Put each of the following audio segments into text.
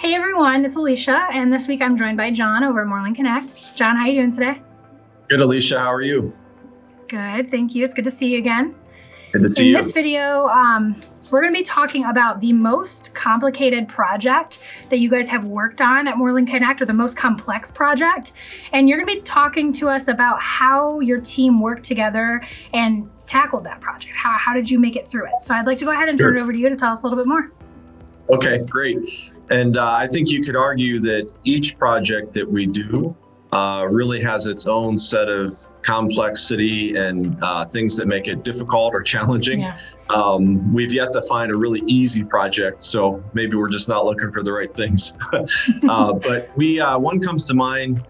Hey everyone, it's Alicia, and this week I'm joined by John over at MorelandConnect. John, how are you doing today? Good, Alicia. How are you? Good, thank you. It's good to see you again. Good to see you. In this video, we're going to be talking about the most complicated project that you guys have worked on at MorelandConnect, or the most complex project. And you're going to be talking to us about how your team worked together and tackled that project. How did you make it through it? So I'd like to go ahead and turn it over to you to tell us a little bit more. Okay, great. And I think you could argue that each project that we do really has its own set of complexity and things that make it difficult or challenging. Yeah. We've yet to find a really easy project, so maybe we're just not looking for the right things. But one comes to mind.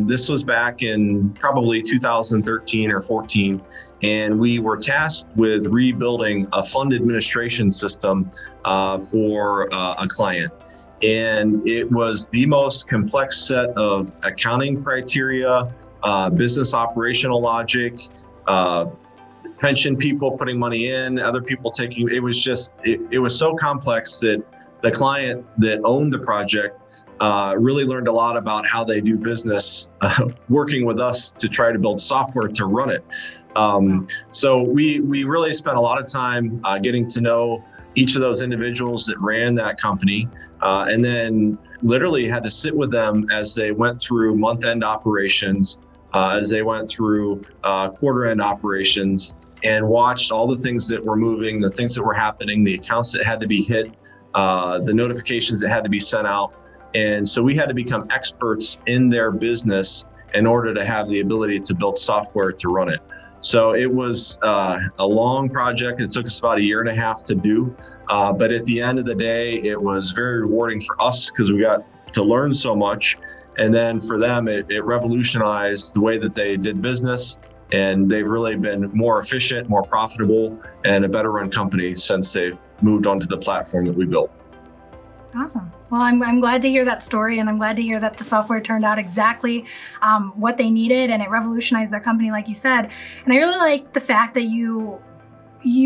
This was back in probably 2013 or 14, and we were tasked with rebuilding a fund administration system for a client. And it was the most complex set of accounting criteria, business operational logic, pension people putting money in, other people taking, it was so complex that the client that owned the project really learned a lot about how they do business, working with us to try to build software to run it. So we really spent a lot of time getting to know each of those individuals that ran that company, and then literally had to sit with them as they went through month-end operations, as they went through quarter-end operations, and watched all the things that were moving, the things that were happening, the accounts that had to be hit, the notifications that had to be sent out. And so we had to become experts in their business in order to have the ability to build software to run it. So it was a long project. It took us about 1.5 years to do. But at the end of the day, it was very rewarding for us because we got to learn so much. And then for them, it revolutionized the way that they did business. And they've really been more efficient, more profitable, and a better run company since they've moved onto the platform that we built. Awesome. Well, I'm glad to hear that story, and I'm glad to hear that the software turned out exactly what they needed, and it revolutionized their company, like you said. And I really like the fact that you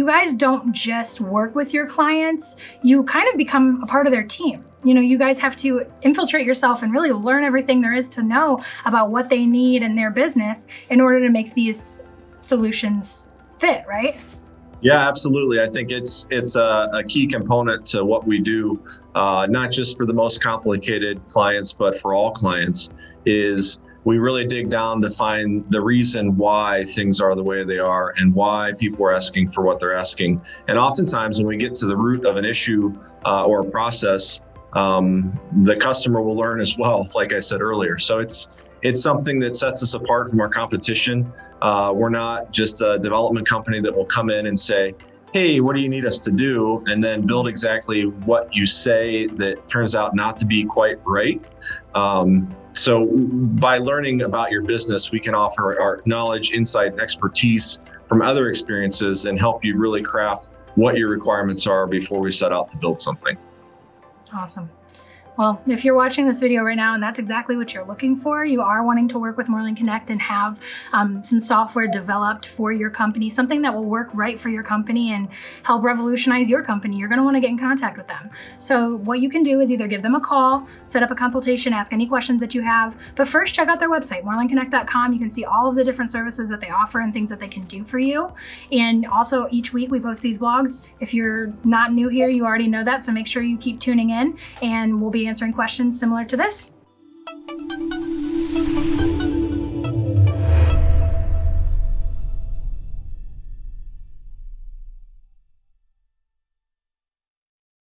guys don't just work with your clients, you kind of become a part of their team. You know, you guys have to infiltrate yourself and really learn everything there is to know about what they need in their business in order to make these solutions fit, right? Yeah, absolutely. I think it's a key component to what we do, not just for the most complicated clients, but for all clients, is we really dig down to find the reason why things are the way they are and why people are asking for what they're asking. And oftentimes when we get to the root of an issue or a process, the customer will learn as well, like I said earlier. So it's something that sets us apart from our competition. We're not just a development company that will come in and say, hey, what do you need us to do? And then build exactly what you say that turns out not to be quite right. So by learning about your business, we can offer our knowledge, insight, and expertise from other experiences and help you really craft what your requirements are before we set out to build something. Awesome. Well, if you're watching this video right now and that's exactly what you're looking for, you are wanting to work with MorelandConnect and have some software developed for your company, something that will work right for your company and help revolutionize your company, you're going to want to get in contact with them. So what you can do is either give them a call, set up a consultation, ask any questions that you have, but first check out their website, MorelandConnect.com. You can see all of the different services that they offer and things that they can do for you. And also each week we post these blogs. If you're not new here, you already know that, so make sure you keep tuning in and we'll be answering questions similar to this